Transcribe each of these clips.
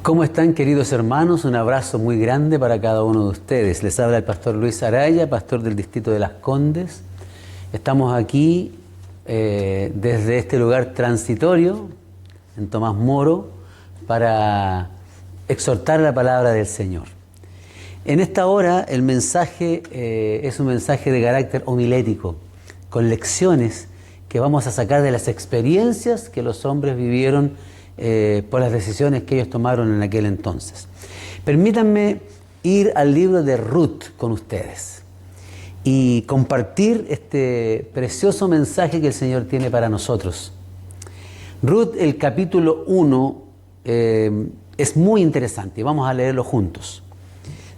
¿Cómo están, queridos hermanos? Un abrazo muy grande para cada uno de ustedes. Les habla el pastor Luis Araya, pastor del distrito de Las Condes. Estamos aquí desde este lugar transitorio, en Tomás Moro, para exhortar la palabra del Señor. En esta hora el mensaje es un mensaje de carácter homilético, con lecciones que vamos a sacar de las experiencias que los hombres vivieron por las decisiones que ellos tomaron en aquel entonces. Permítanme ir al libro de Ruth con ustedes y compartir este precioso mensaje que el Señor tiene para nosotros. Ruth, el capítulo 1, es muy interesante y vamos a leerlo juntos.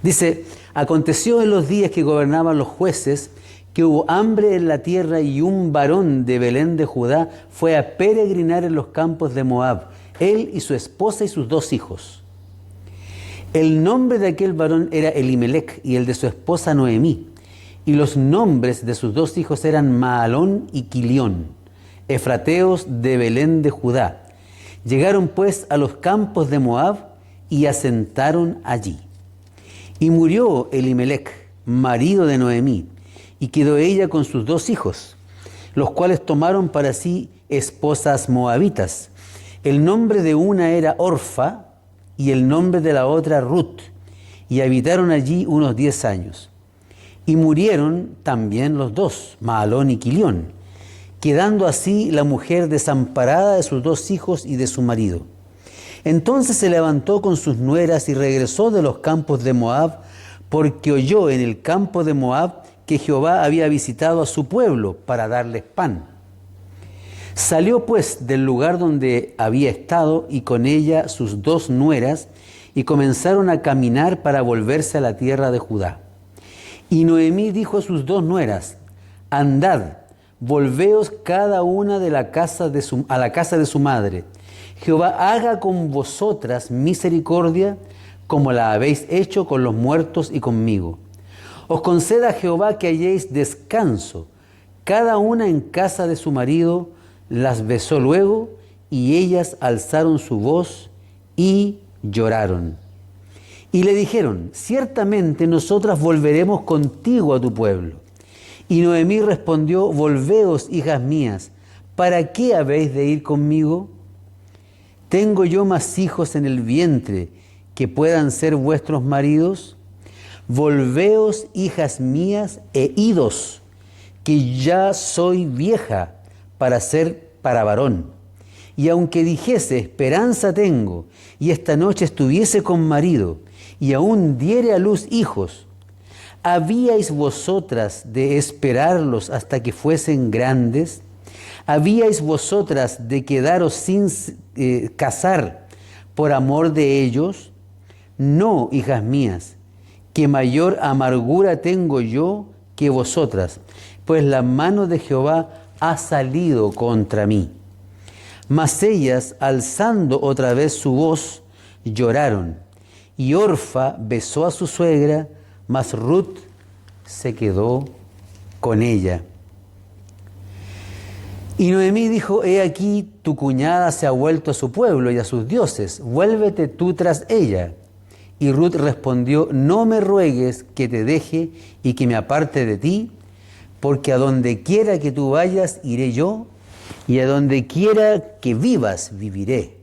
Dice: aconteció en los días que gobernaban los jueces que hubo hambre en la tierra, y un varón de Belén de Judá fue a peregrinar en los campos de Moab, él y su esposa y sus 2 hijos. El nombre de aquel varón era Elimelech, y el de su esposa Noemí, y los nombres de sus 2 hijos eran Mahalón y Quilión, efrateos de Belén de Judá. Llegaron pues a los campos de Moab y asentaron allí. Y murió Elimelech, marido de Noemí, y quedó ella con sus 2 hijos, los cuales tomaron para sí esposas moabitas. El nombre de una era Orfa y el nombre de la otra Ruth, y habitaron allí unos 10 años. Y murieron también los 2, Mahalón y Quilión, quedando así la mujer desamparada de sus 2 hijos y de su marido. Entonces se levantó con sus nueras y regresó de los campos de Moab, porque oyó en el campo de Moab que Jehová había visitado a su pueblo para darles pan. Salió pues del lugar donde había estado, y con ella sus 2 nueras, y comenzaron a caminar para volverse a la tierra de Judá. Y Noemí dijo a sus 2 nueras: andad, volveos cada una de la casa a la casa de su madre. Jehová haga con vosotras misericordia, como la habéis hecho con los muertos y conmigo. Os conceda Jehová que halléis descanso. Cada una en casa de su marido. Las besó luego, y ellas alzaron su voz y lloraron. Y le dijeron: ciertamente nosotras volveremos contigo a tu pueblo. Y Noemí respondió: volveos, hijas mías, ¿para qué habéis de ir conmigo? ¿Tengo yo más hijos en el vientre que puedan ser vuestros maridos? Volveos, hijas mías, e idos, que ya soy vieja para ser para varón. Y aunque dijese: esperanza tengo, y esta noche estuviese con marido, y aún diere a luz hijos, ¿habíais vosotras de esperarlos hasta que fuesen grandes? ¿Habíais vosotras de quedaros sin casar por amor de ellos? No, hijas mías, que mayor amargura tengo yo que vosotras, pues la mano de Jehová ha salido contra mí. Mas ellas, alzando otra vez su voz, lloraron. Y Orfa besó a su suegra, mas Ruth se quedó con ella. Y Noemí dijo: he aquí, tu cuñada se ha vuelto a su pueblo y a sus dioses, vuélvete tú tras ella. Y Ruth respondió: no me ruegues que te deje y que me aparte de ti, porque a donde quiera que tú vayas, iré yo, y a donde quiera que vivas, viviré.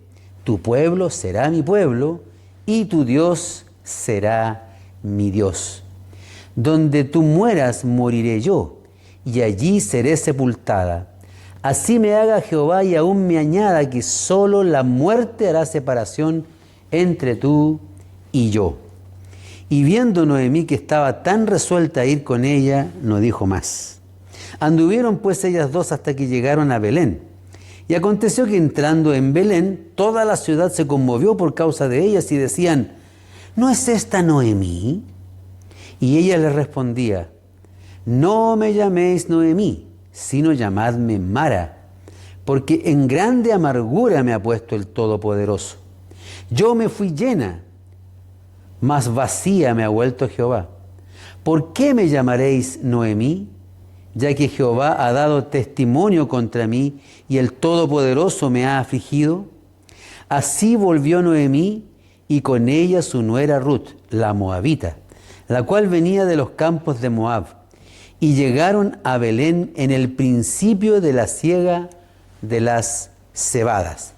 Tu pueblo será mi pueblo, y tu Dios será mi Dios. Donde tú mueras, moriré yo, y allí seré sepultada. Así me haga Jehová, y aún me añada, que solo la muerte hará separación entre tú y yo. Y viendo Noemí que estaba tan resuelta a ir con ella, no dijo más. Anduvieron pues ellas 2 hasta que llegaron a Belén. Y aconteció que entrando en Belén, toda la ciudad se conmovió por causa de ellas, y decían: ¿no es esta Noemí? Y ella les respondía: no me llaméis Noemí, sino llamadme Mara, porque en grande amargura me ha puesto el Todopoderoso. Yo me fui llena, mas vacía me ha vuelto Jehová. ¿Por qué me llamaréis Noemí? Ya que Jehová ha dado testimonio contra mí, y el Todopoderoso me ha afligido. Así volvió Noemí y con ella su nuera Ruth, la moabita, la cual venía de los campos de Moab. Y llegaron a Belén en el principio de la siega de las cebadas.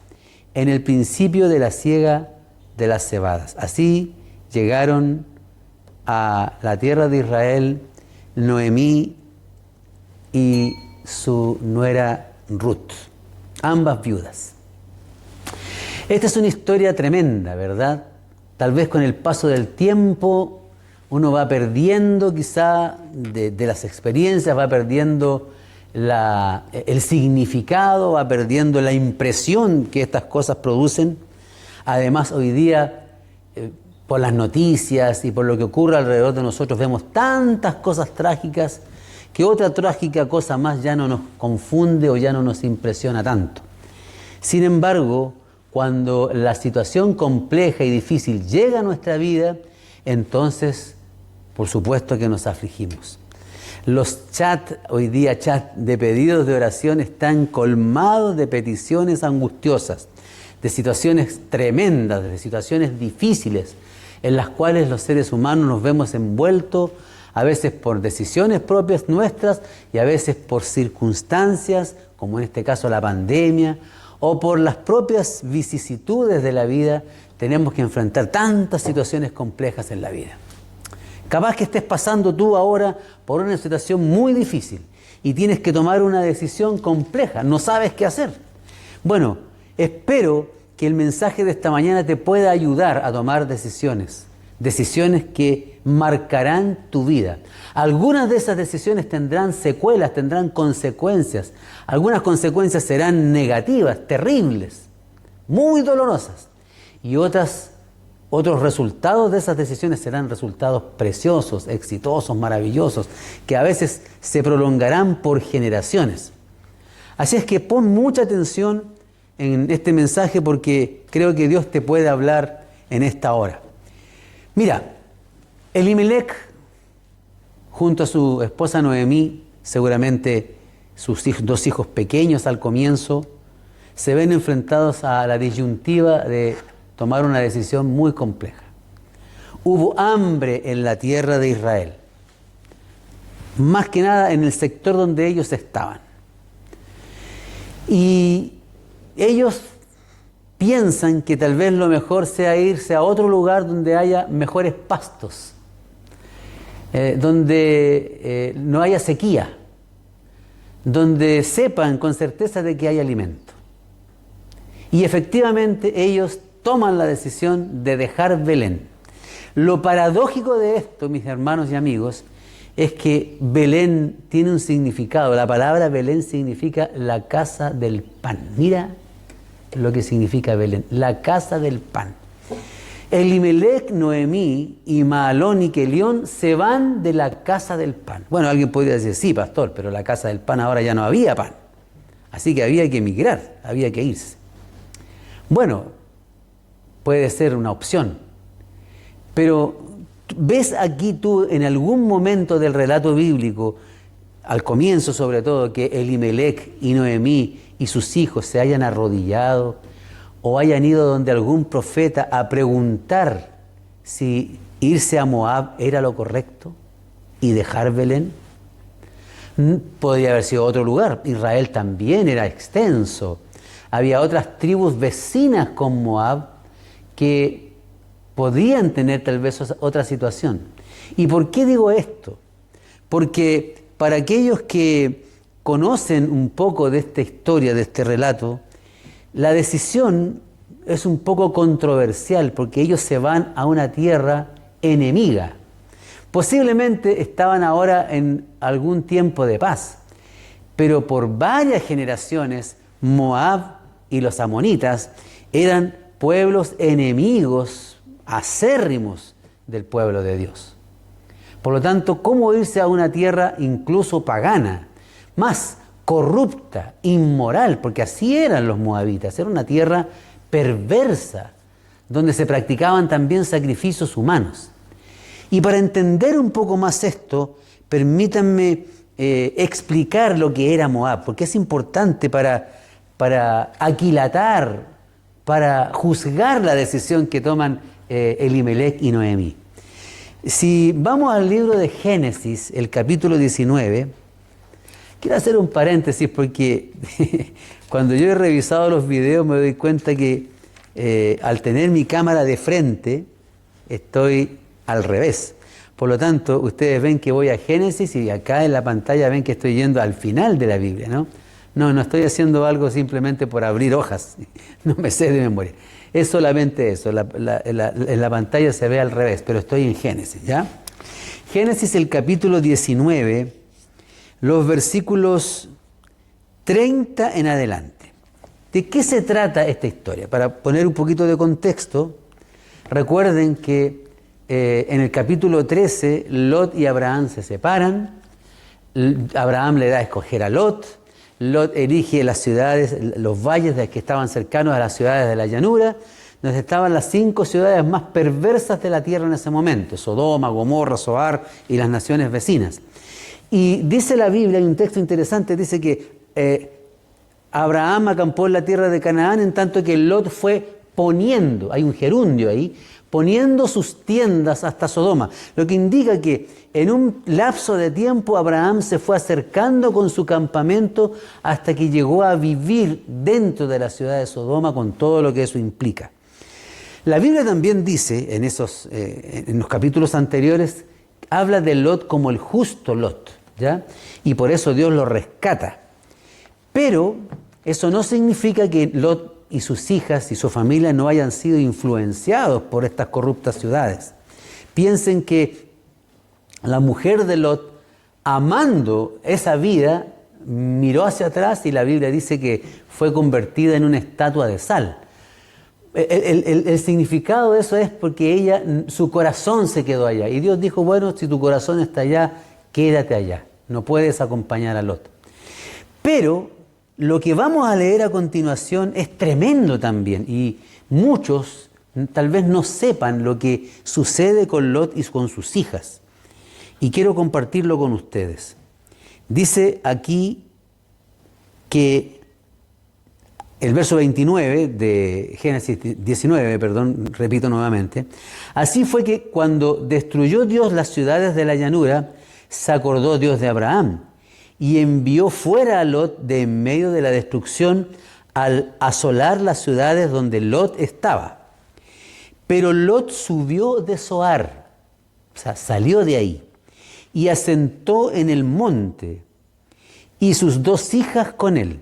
En el principio de la siega de las cebadas. Así llegaron a la tierra de Israel Noemí y su nuera Ruth, ambas viudas. Esta es una historia tremenda, ¿verdad? Tal vez con el paso del tiempo uno va perdiendo quizá de las experiencias, va perdiendo el significado, va perdiendo la impresión que estas cosas producen. Además, hoy día, por las noticias y por lo que ocurre alrededor de nosotros, vemos tantas cosas trágicas que otra trágica cosa más ya no nos confunde o ya no nos impresiona tanto. Sin embargo, cuando la situación compleja y difícil llega a nuestra vida, entonces, por supuesto que nos afligimos. Los chats, hoy día chats de pedidos de oración están colmados de peticiones angustiosas, de situaciones tremendas, de situaciones difíciles, en las cuales los seres humanos nos vemos envueltos, a veces por decisiones propias nuestras y a veces por circunstancias, como en este caso la pandemia, o por las propias vicisitudes de la vida. Tenemos que enfrentar tantas situaciones complejas en la vida. Capaz que estés pasando tú ahora por una situación muy difícil y tienes que tomar una decisión compleja, no sabes qué hacer. Bueno, espero que el mensaje de esta mañana te pueda ayudar a tomar decisiones que marcarán tu vida. Algunas de esas decisiones tendrán secuelas, tendrán consecuencias. Algunas consecuencias serán negativas, terribles, muy dolorosas. Y otros resultados de esas decisiones serán resultados preciosos, exitosos, maravillosos, que a veces se prolongarán por generaciones. Así es que pon mucha atención en este mensaje porque creo que Dios te puede hablar en esta hora. Mira, Elimelech, junto a su esposa Noemí, seguramente sus dos hijos pequeños al comienzo, se ven enfrentados a la disyuntiva de tomar una decisión muy compleja. Hubo hambre en la tierra de Israel, más que nada en el sector donde ellos estaban. Y ellos piensan que tal vez lo mejor sea irse a otro lugar donde haya mejores pastos, donde no haya sequía, donde sepan con certeza de que hay alimento. Y efectivamente ellos toman la decisión de dejar Belén. Lo paradójico de esto, mis hermanos y amigos, es que Belén tiene un significado. La palabra Belén significa la casa del pan. Mira lo que significa Belén, la casa del pan. Elimelech, Noemí y Mahalón y Kelión se van de la casa del pan. Bueno, alguien podría decir, sí, pastor, pero la casa del pan ahora ya no había pan. Así que había que emigrar, había que irse. Bueno, puede ser una opción, pero ¿ves aquí tú en algún momento del relato bíblico, al comienzo sobre todo, que Elimelech y Noemí y sus hijos se hayan arrodillado o hayan ido donde algún profeta a preguntar si irse a Moab era lo correcto y dejar Belén? Podría haber sido otro lugar. Israel también era extenso. Había otras tribus vecinas con Moab que podían tener tal vez otra situación. ¿Y por qué digo esto? Porque para aquellos que conocen un poco de esta historia, de este relato, la decisión es un poco controversial porque ellos se van a una tierra enemiga. Posiblemente estaban ahora en algún tiempo de paz, pero por varias generaciones Moab y los amonitas eran pueblos enemigos acérrimos del pueblo de Dios. Por lo tanto, ¿cómo irse a una tierra incluso pagana, más corrupta, inmoral? Porque así eran los moabitas, era una tierra perversa, donde se practicaban también sacrificios humanos. Y para entender un poco más esto, permítanme explicar lo que era Moab, porque es importante para aquilatar, para juzgar la decisión que toman Elimelec y Noemí. Si vamos al libro de Génesis, el capítulo 19, quiero hacer un paréntesis porque cuando yo he revisado los videos me doy cuenta que al tener mi cámara de frente estoy al revés. Por lo tanto, ustedes ven que voy a Génesis y acá en la pantalla ven que estoy yendo al final de la Biblia, ¿no? No estoy haciendo algo simplemente por abrir hojas, no me sé de memoria. Es solamente eso, en la pantalla se ve al revés, pero estoy en Génesis, ¿ya? Génesis, el capítulo 19, los versículos 30 en adelante. ¿De qué se trata esta historia? Para poner un poquito de contexto, recuerden que en el capítulo 13, Lot y Abraham se separan, Abraham le da a escoger a Lot elige las ciudades, los valles que estaban cercanos a las ciudades de la llanura, donde estaban las 5 ciudades más perversas de la tierra en ese momento, Sodoma, Gomorra, Zoar y las naciones vecinas. Y dice la Biblia, hay un texto interesante, dice que Abraham acampó en la tierra de Canaán, en tanto que Lot fue poniendo, hay un gerundio ahí, poniendo sus tiendas hasta Sodoma, lo que indica que en un lapso de tiempo Abraham se fue acercando con su campamento hasta que llegó a vivir dentro de la ciudad de Sodoma con todo lo que eso implica. La Biblia también dice, en los capítulos anteriores, habla de Lot como el justo Lot, ¿ya? Y por eso Dios lo rescata. Pero eso no significa que Lot y sus hijas y su familia no hayan sido influenciados por estas corruptas ciudades. Piensen que la mujer de Lot, amando esa vida, miró hacia atrás y la Biblia dice que fue convertida en una estatua de sal. El significado de eso es porque su corazón se quedó allá. Y Dios dijo, bueno, si tu corazón está allá, quédate allá. No puedes acompañar a Lot. Pero lo que vamos a leer a continuación es tremendo también. Y muchos tal vez no sepan lo que sucede con Lot y con sus hijas. Y quiero compartirlo con ustedes. Dice aquí que el verso 29 de Génesis 19, repito nuevamente. Así fue que cuando destruyó Dios las ciudades de la llanura, se acordó Dios de Abraham y envió fuera a Lot de en medio de la destrucción al asolar las ciudades donde Lot estaba. Pero Lot subió de Zoar, o sea, salió de ahí, y asentó en el monte, y sus 2 hijas con él,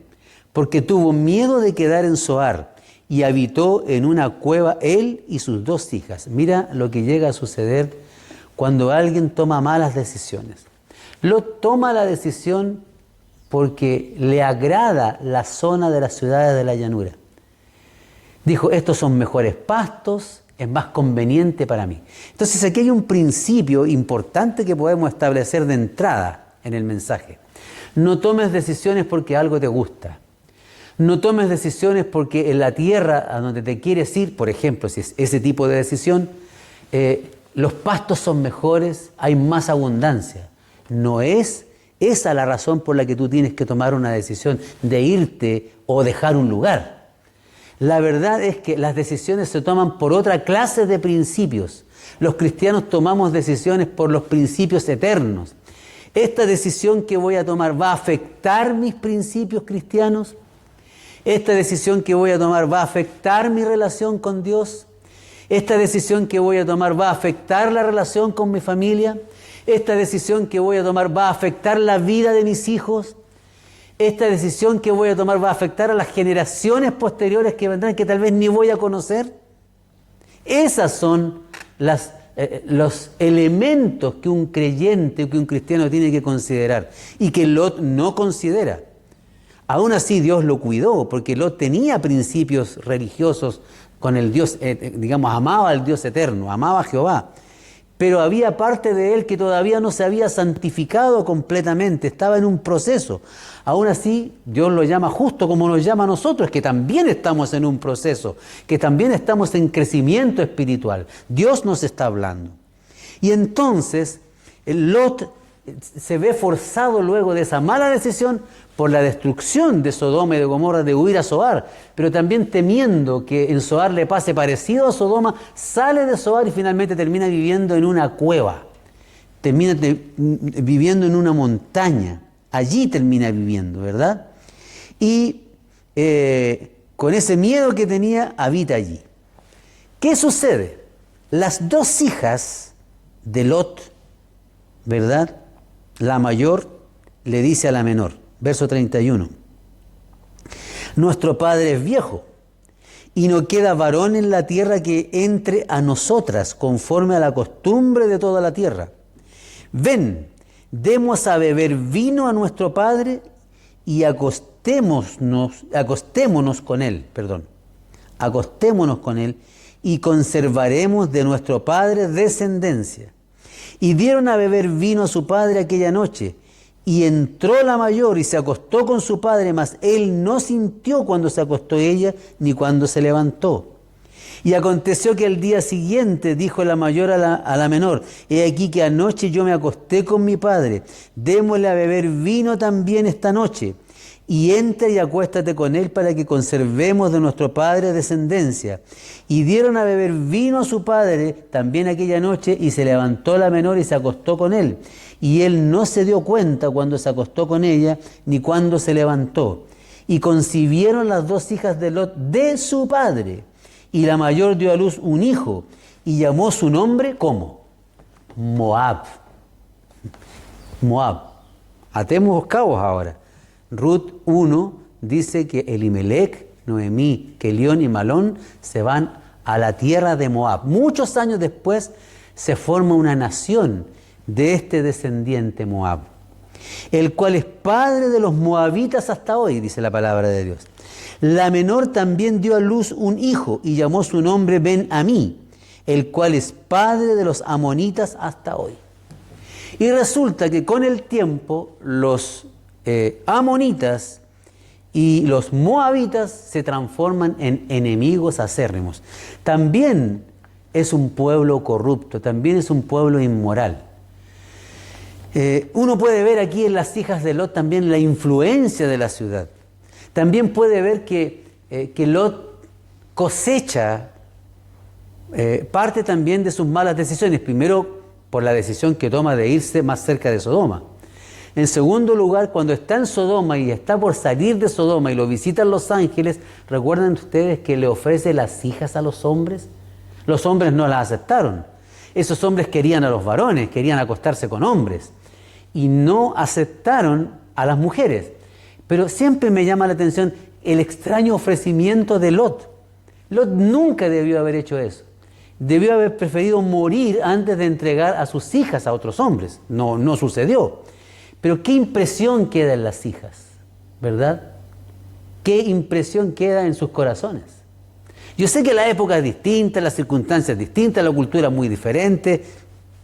porque tuvo miedo de quedar en Zoar, y habitó en una cueva él y sus 2 hijas. Mira lo que llega a suceder cuando alguien toma malas decisiones. Lot toma la decisión porque le agrada la zona de las ciudades de la llanura. Dijo, estos son mejores pastos, es más conveniente para mí. Entonces aquí hay un principio importante que podemos establecer de entrada en el mensaje. No tomes decisiones porque algo te gusta. No tomes decisiones porque en la tierra a donde te quieres ir, por ejemplo, si es ese tipo de decisión, los pastos son mejores, hay más abundancia. No es esa la razón por la que tú tienes que tomar una decisión de irte o dejar un lugar. La verdad es que las decisiones se toman por otra clase de principios. Los cristianos tomamos decisiones por los principios eternos. ¿Esta decisión que voy a tomar va a afectar mis principios cristianos? ¿Esta decisión que voy a tomar va a afectar mi relación con Dios? ¿Esta decisión que voy a tomar va a afectar la relación con mi familia? ¿Esta decisión que voy a tomar va a afectar la vida de mis hijos? ¿Esta decisión que voy a tomar va a afectar a las generaciones posteriores que vendrán, que tal vez ni voy a conocer? Esas son los elementos que un creyente o que un cristiano tiene que considerar y que Lot no considera. Aún así Dios lo cuidó porque Lot tenía principios religiosos con el Dios, amaba al Dios eterno, amaba a Jehová. Pero había parte de él que todavía no se había santificado completamente, estaba en un proceso. Aún así, Dios lo llama justo como nos llama a nosotros, que también estamos en un proceso, que también estamos en crecimiento espiritual. Dios nos está hablando. Y entonces, Lot se ve forzado luego de esa mala decisión por la destrucción de Sodoma y de Gomorra, de huir a Zoar, pero también temiendo que en Zoar le pase parecido a Sodoma, sale de Zoar y finalmente termina viviendo en una cueva, termina viviendo en una montaña, allí termina viviendo, ¿verdad? Y con ese miedo que tenía, habita allí. ¿Qué sucede? Las dos hijas de Lot, ¿verdad? La mayor le dice a la menor, verso 31, nuestro padre es viejo y no queda varón en la tierra que entre a nosotras conforme a la costumbre de toda la tierra. Ven, demos a beber vino a nuestro padre y acostémonos con él, y conservaremos de nuestro padre descendencia. Y dieron a beber vino a su padre aquella noche, y entró la mayor y se acostó con su padre, mas él no sintió cuando se acostó ella, ni cuando se levantó. Y aconteció que al día siguiente dijo la mayor a la menor, he aquí que anoche yo me acosté con mi padre, démosle a beber vino también esta noche, y entra y acuéstate con él para que conservemos de nuestro padre descendencia. Y dieron a beber vino a su padre también aquella noche, y se levantó la menor y se acostó con él. Y él no se dio cuenta cuando se acostó con ella, ni cuando se levantó. Y concibieron las dos hijas de Lot de su padre. Y la mayor dio a luz un hijo, y llamó su nombre, ¿cómo? Moab. Moab. Atemos cabos ahora. Ruth 1 dice que Elimelech, Noemí, Kelión y Malón se van a la tierra de Moab. Muchos años después se forma una nación de este descendiente Moab, el cual es padre de los moabitas hasta hoy, dice la palabra de Dios. La menor también dio a luz un hijo y llamó su nombre Ben-Amí, el cual es padre de los amonitas hasta hoy. Y resulta que con el tiempo los amonitas y los moabitas se transforman en enemigos acérrimos. También es un pueblo corrupto, también es un pueblo inmoral. Uno puede ver aquí en las hijas de Lot también la influencia de la ciudad. También puede ver que Lot cosecha parte también de sus malas decisiones. Primero, por la decisión que toma de irse más cerca de Sodoma. En segundo lugar, cuando está en Sodoma y está por salir de Sodoma y lo visitan los ángeles, ¿recuerdan ustedes que le ofrece las hijas a los hombres? Los hombres no las aceptaron. Esos hombres querían a los varones, querían acostarse con hombres y no aceptaron a las mujeres. Pero siempre me llama la atención el extraño ofrecimiento de Lot. Lot nunca debió haber hecho eso. Debió haber preferido morir antes de entregar a sus hijas a otros hombres. No sucedió. Pero qué impresión queda en las hijas, ¿verdad? Qué impresión queda en sus corazones. Yo sé que la época es distinta, las circunstancias distintas, la cultura muy diferente,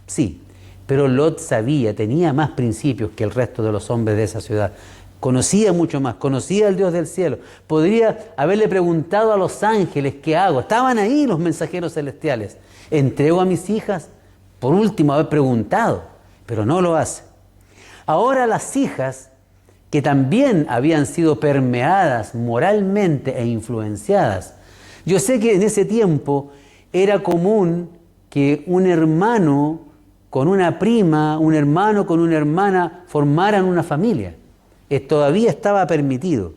sí, pero Lot sabía, tenía más principios que el resto de los hombres de esa ciudad. Conocía mucho más, conocía al Dios del cielo. Podría haberle preguntado a los ángeles, ¿qué hago? Estaban ahí los mensajeros celestiales. ¿Entrego a mis hijas? Por último, haber preguntado, pero no lo hace. Ahora las hijas, que también habían sido permeadas moralmente e influenciadas. Yo sé que en ese tiempo era común que un hermano con una prima, un hermano con una hermana formaran una familia. Todavía estaba permitido,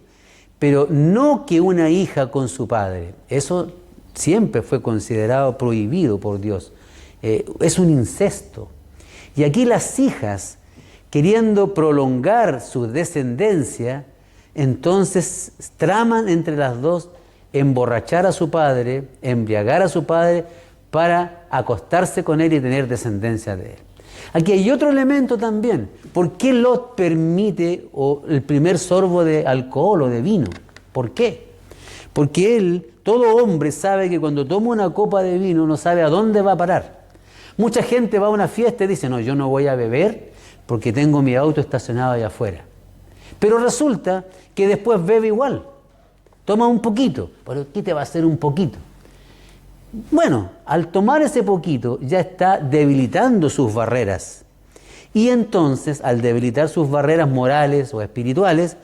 pero no que una hija con su padre. Eso siempre fue considerado prohibido por Dios. Es un incesto. Y aquí las hijas, queriendo prolongar su descendencia, entonces traman entre las dos emborrachar a su padre, embriagar a su padre para acostarse con él y tener descendencia de él. Aquí hay otro elemento también. ¿Por qué Lot permite el primer sorbo de alcohol o de vino? ¿Por qué? Porque él, todo hombre, sabe que cuando toma una copa de vino no sabe a dónde va a parar. Mucha gente va a una fiesta y dice, no, yo no voy a beber porque tengo mi auto estacionado allá afuera. Pero resulta que después bebe igual. Toma un poquito, pero ¿qué te va a hacer un poquito? Bueno, al tomar ese poquito ya está debilitando sus barreras. Y entonces, al debilitar sus barreras morales o espirituales,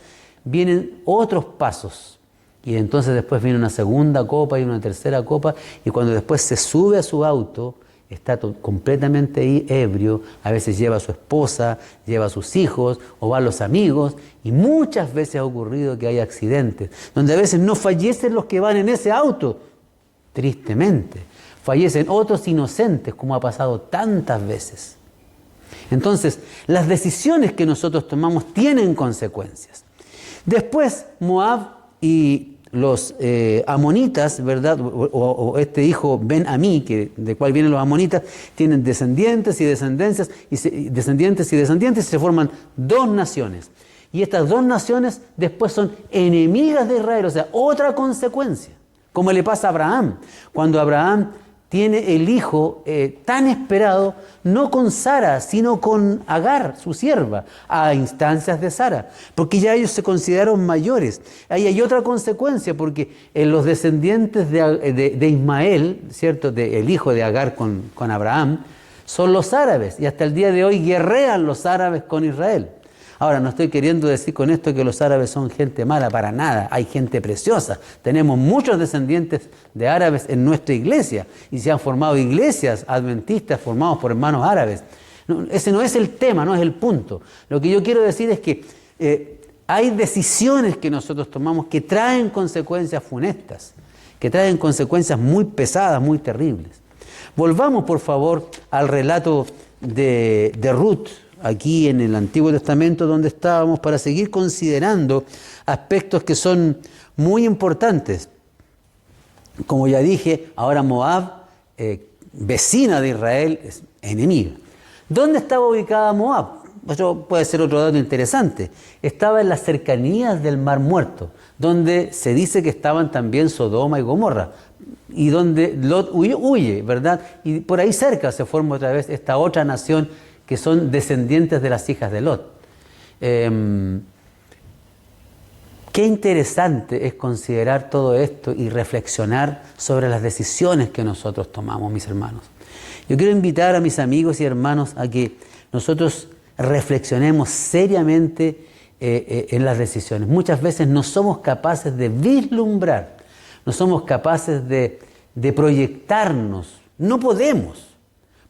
vienen otros pasos. Y entonces después viene una segunda copa y una tercera copa, y cuando después se sube a su auto, está completamente ebrio, a veces lleva a su esposa, lleva a sus hijos, o va a los amigos, y muchas veces ha ocurrido que hay accidentes, donde a veces no fallecen los que van en ese auto, tristemente, fallecen otros inocentes, como ha pasado tantas veces. Entonces, las decisiones que nosotros tomamos tienen consecuencias. Después, Moab y los amonitas, ¿verdad? O este hijo Ben-Amí, de cual vienen los amonitas, tienen descendientes y descendencias, y se forman dos naciones. Y estas dos naciones después son enemigas de Israel, o sea, otra consecuencia. Como le pasa a Abraham, cuando Abraham tiene el hijo tan esperado, no con Sara, sino con Agar, su sierva, a instancias de Sara, porque ya ellos se consideraron mayores. Ahí hay otra consecuencia, porque los descendientes de Ismael, ¿cierto?, el hijo de Agar con Abraham, son los árabes, y hasta el día de hoy guerrean los árabes con Israel. Ahora, no estoy queriendo decir con esto que los árabes son gente mala, para nada. Hay gente preciosa. Tenemos muchos descendientes de árabes en nuestra iglesia y se han formado iglesias adventistas formados por hermanos árabes. No, ese no es el tema, no es el punto. Lo que yo quiero decir es que hay decisiones que nosotros tomamos que traen consecuencias funestas, que traen consecuencias muy pesadas, muy terribles. Volvamos, por favor, al relato de Ruth, aquí en el Antiguo Testamento donde estábamos, para seguir considerando aspectos que son muy importantes. Como ya dije, ahora Moab, vecina de Israel, es enemiga. ¿Dónde estaba ubicada Moab? Eso puede ser otro dato interesante. Estaba en las cercanías del Mar Muerto, donde se dice que estaban también Sodoma y Gomorra, y donde Lot huye, ¿verdad? Y por ahí cerca se forma otra vez esta otra nación que son descendientes de las hijas de Lot. Qué interesante es considerar todo esto y reflexionar sobre las decisiones que nosotros tomamos, mis hermanos. Yo quiero invitar a mis amigos y hermanos a que nosotros reflexionemos seriamente en las decisiones. Muchas veces no somos capaces de vislumbrar, no somos capaces de proyectarnos, no podemos.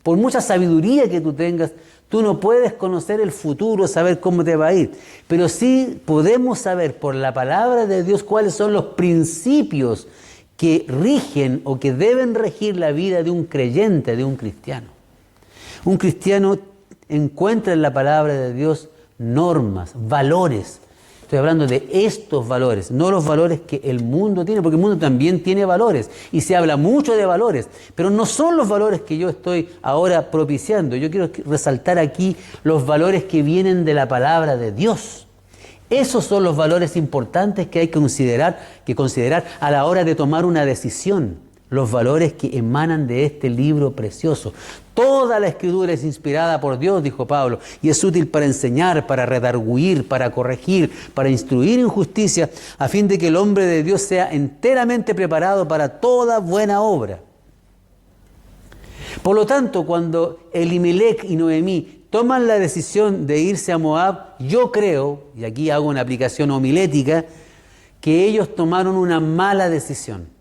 Por mucha sabiduría que tú tengas, tú no puedes conocer el futuro, saber cómo te va a ir. Pero sí podemos saber por la palabra de Dios cuáles son los principios que rigen o que deben regir la vida de un creyente, de un cristiano. Un cristiano encuentra en la palabra de Dios normas, valores. Estoy hablando de estos valores, no los valores que el mundo tiene, porque el mundo también tiene valores y se habla mucho de valores, pero no son los valores que yo estoy ahora propiciando. Yo quiero resaltar aquí los valores que vienen de la palabra de Dios. Esos son los valores importantes que hay que considerar a la hora de tomar una decisión. Los valores que emanan de este libro precioso. Toda la Escritura es inspirada por Dios, dijo Pablo, y es útil para enseñar, para redarguir, para corregir, para instruir en justicia, a fin de que el hombre de Dios sea enteramente preparado para toda buena obra. Por lo tanto, cuando Elimelec y Noemí toman la decisión de irse a Moab, yo creo, y aquí hago una aplicación homilética, que ellos tomaron una mala decisión.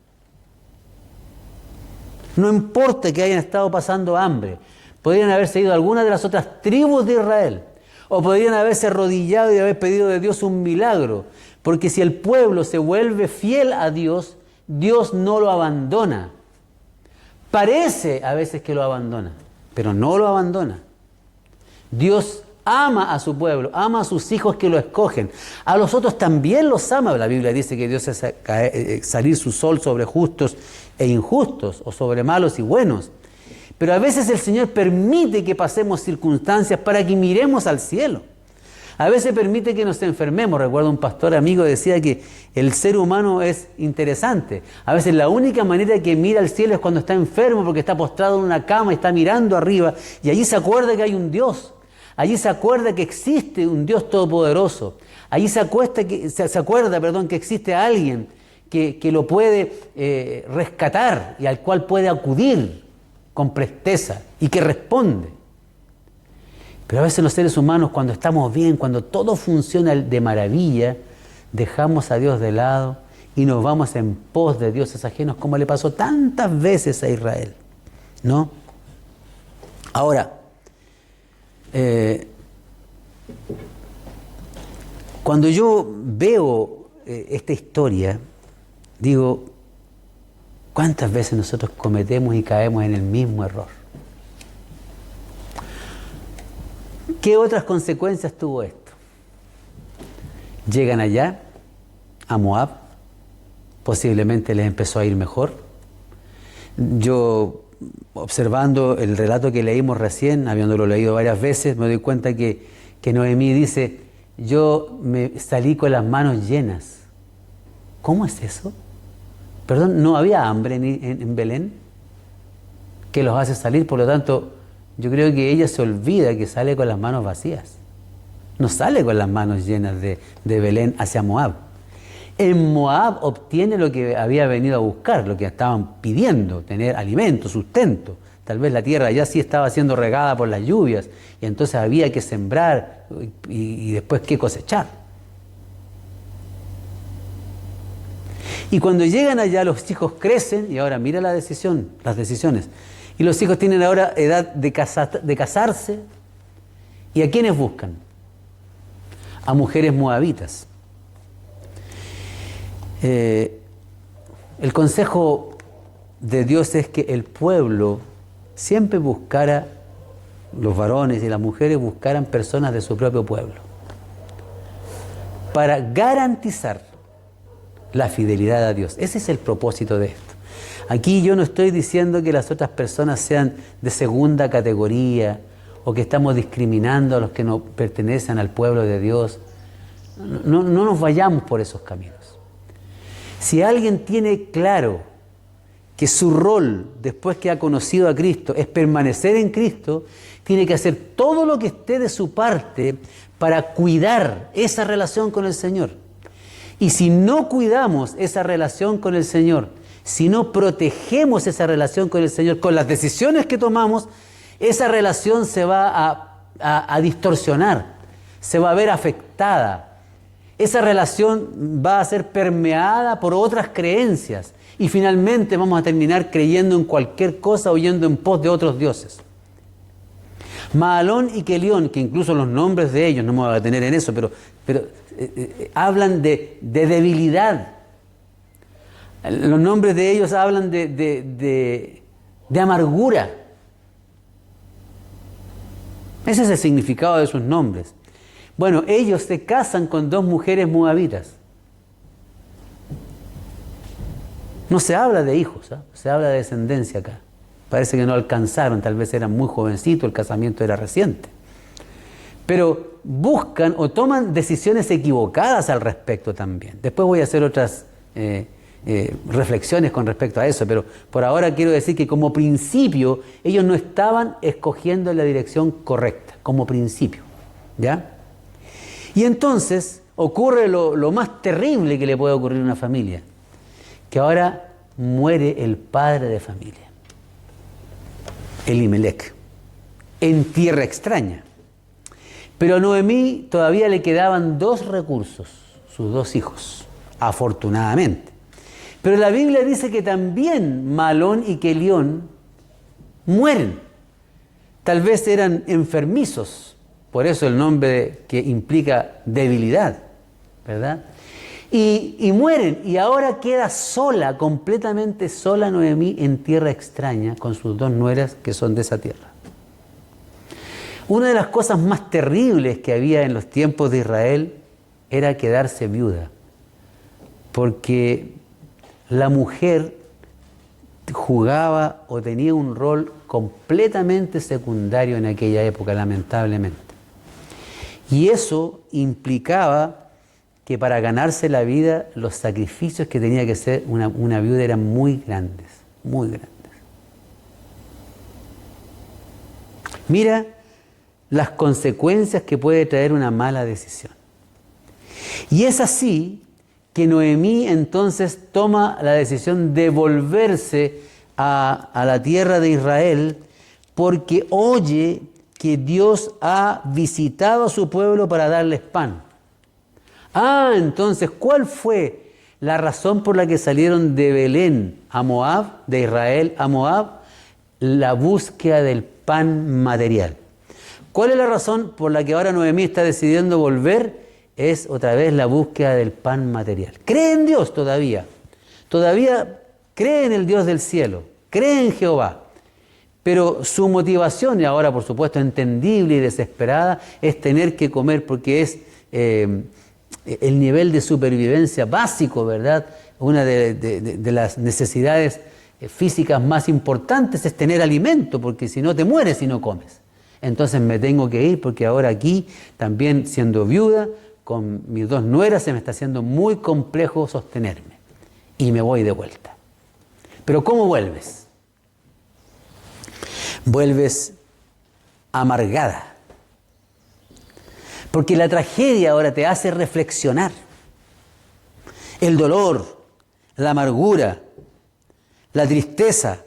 No importa que hayan estado pasando hambre, podrían haberse ido a alguna de las otras tribus de Israel, o podrían haberse arrodillado y haber pedido de Dios un milagro, porque si el pueblo se vuelve fiel a Dios, Dios no lo abandona. Parece a veces que lo abandona, pero no lo abandona. Dios ama a su pueblo, ama a sus hijos que lo escogen. A los otros también los ama. La Biblia dice que Dios hace salir su sol sobre justos e injustos, o sobre malos y buenos. Pero a veces el Señor permite que pasemos circunstancias para que miremos al cielo. A veces permite que nos enfermemos. Recuerdo un pastor amigo decía que el ser humano es interesante. A veces la única manera que mira al cielo es cuando está enfermo, porque está postrado en una cama y está mirando arriba, y allí se acuerda que hay un Dios. Allí se acuerda que existe un Dios todopoderoso. Allí se acuerda que existe alguien que lo puede rescatar y al cual puede acudir con presteza y que responde. Pero a veces los seres humanos, cuando estamos bien, cuando todo funciona de maravilla, dejamos a Dios de lado y nos vamos en pos de dioses ajenos, como le pasó tantas veces a Israel, ¿no? Ahora, cuando yo veo esta historia, digo, ¿cuántas veces nosotros cometemos y caemos en el mismo error? ¿Qué otras consecuencias tuvo esto? Llegan allá, a Moab, posiblemente les empezó a ir mejor. Yo, observando el relato que leímos recién, habiéndolo leído varias veces, me doy cuenta que Noemí dice, yo me salí con las manos llenas. ¿Cómo es eso? Perdón, ¿no había hambre en Belén que los hace salir? Por lo tanto, yo creo que ella se olvida que sale con las manos vacías. No sale con las manos llenas de Belén hacia Moab. En Moab obtiene lo que había venido a buscar, lo que estaban pidiendo, tener alimento, sustento. Tal vez la tierra ya sí estaba siendo regada por las lluvias y entonces había que sembrar y después que cosechar. Y cuando llegan allá los hijos crecen y ahora mira las decisiones. Y los hijos tienen ahora edad de casarse. ¿Y a quiénes buscan? A mujeres moabitas. El consejo de Dios es que el pueblo siempre buscara, los varones y las mujeres buscaran personas de su propio pueblo, para garantizar la fidelidad a Dios. Ese es el propósito de esto. Aquí yo no estoy diciendo que las otras personas sean de segunda categoría o que estamos discriminando a los que no pertenecen al pueblo de Dios. No nos vayamos por esos caminos. Si alguien tiene claro que su rol, después que ha conocido a Cristo, es permanecer en Cristo, tiene que hacer todo lo que esté de su parte para cuidar esa relación con el Señor. Y si no cuidamos esa relación con el Señor, si no protegemos esa relación con el Señor, con las decisiones que tomamos, esa relación se va a distorsionar, se va a ver afectada. Esa relación va a ser permeada por otras creencias y finalmente vamos a terminar creyendo en cualquier cosa o yendo en pos de otros dioses. Mahalón y Kelión, que incluso los nombres de ellos, no me voy a detener en eso, pero hablan de debilidad. Los nombres de ellos hablan de amargura. Ese es el significado de sus nombres. Bueno, ellos se casan con dos mujeres moabitas. No se habla de hijos, ¿eh? Se habla de descendencia acá. Parece que no alcanzaron, tal vez eran muy jovencitos, el casamiento era reciente. Pero buscan o toman decisiones equivocadas al respecto también. Después voy a hacer otras reflexiones con respecto a eso, pero por ahora quiero decir que como principio ellos no estaban escogiendo la dirección correcta, como principio, ¿ya? Y entonces ocurre lo más terrible que le puede ocurrir a una familia, que ahora muere el padre de familia, Elimelec, en tierra extraña. Pero a Noemí todavía le quedaban dos recursos, sus dos hijos, afortunadamente. Pero la Biblia dice que también Mahalón y Kelión mueren. Tal vez eran enfermizos, por eso el nombre que implica debilidad, ¿verdad? Y mueren, y ahora queda sola, completamente sola Noemí en tierra extraña, con sus dos nueras que son de esa tierra. Una de las cosas más terribles que había en los tiempos de Israel era quedarse viuda, porque la mujer jugaba o tenía un rol completamente secundario en aquella época, lamentablemente. Y eso implicaba que para ganarse la vida, los sacrificios que tenía que hacer una viuda eran muy grandes, muy grandes. Mira las consecuencias que puede traer una mala decisión. Y es así que Noemí entonces toma la decisión de volverse a la tierra de Israel porque oye que Dios ha visitado a su pueblo para darles pan. Ah, entonces, ¿cuál fue la razón por la que salieron de Belén a Moab, de Israel a Moab? La búsqueda del pan material. ¿Cuál es la razón por la que ahora Noemí está decidiendo volver? Es otra vez la búsqueda del pan material. Cree en Dios todavía. Todavía cree en el Dios del cielo. Cree en Jehová. Pero su motivación, y ahora por supuesto entendible y desesperada, es tener que comer porque es el nivel de supervivencia básico, ¿verdad? Una de las necesidades físicas más importantes es tener alimento, porque si no te mueres si no comes. Entonces me tengo que ir porque ahora aquí, también siendo viuda, con mis 2 nueras, se me está haciendo muy complejo sostenerme. Y me voy de vuelta. Pero ¿cómo vuelves? Vuelves amargada. Porque la tragedia ahora te hace reflexionar. El dolor, la amargura, la tristeza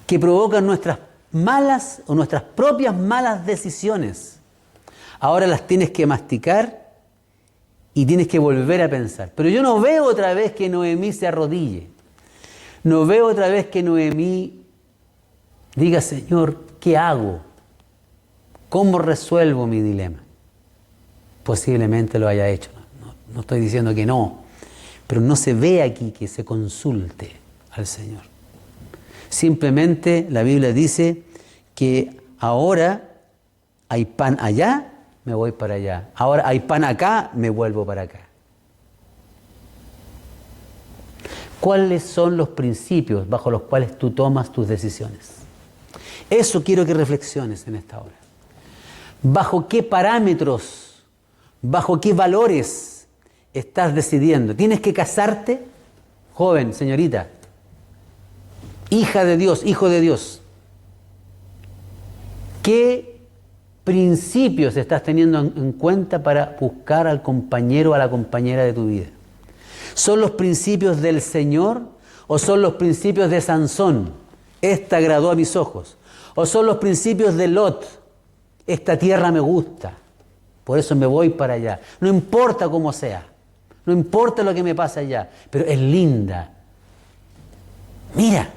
que provocan nuestras malas o nuestras propias malas decisiones. Ahora las tienes que masticar y tienes que volver a pensar. Pero yo no veo otra vez que Noemí se arrodille. No veo otra vez que Noemí diga, Señor, ¿qué hago? ¿Cómo resuelvo mi dilema? Posiblemente lo haya hecho. No estoy diciendo que no. Pero no se ve aquí que se consulte al Señor. Simplemente la Biblia dice que ahora hay pan allá, me voy para allá. Ahora hay pan acá, me vuelvo para acá. ¿Cuáles son los principios bajo los cuales tú tomas tus decisiones? Eso quiero que reflexiones en esta hora. ¿Bajo qué parámetros, bajo qué valores estás decidiendo? ¿Tienes que casarte? Joven, señorita, hija de Dios, hijo de Dios. ¿Qué principios estás teniendo en cuenta para buscar al compañero o a la compañera de tu vida? ¿Son los principios del Señor o son los principios de Sansón? Esta agradó a mis ojos. ¿O son los principios de Lot? Esta tierra me gusta, por eso me voy para allá. No importa cómo sea, no importa lo que me pasa allá, pero es linda. Mira,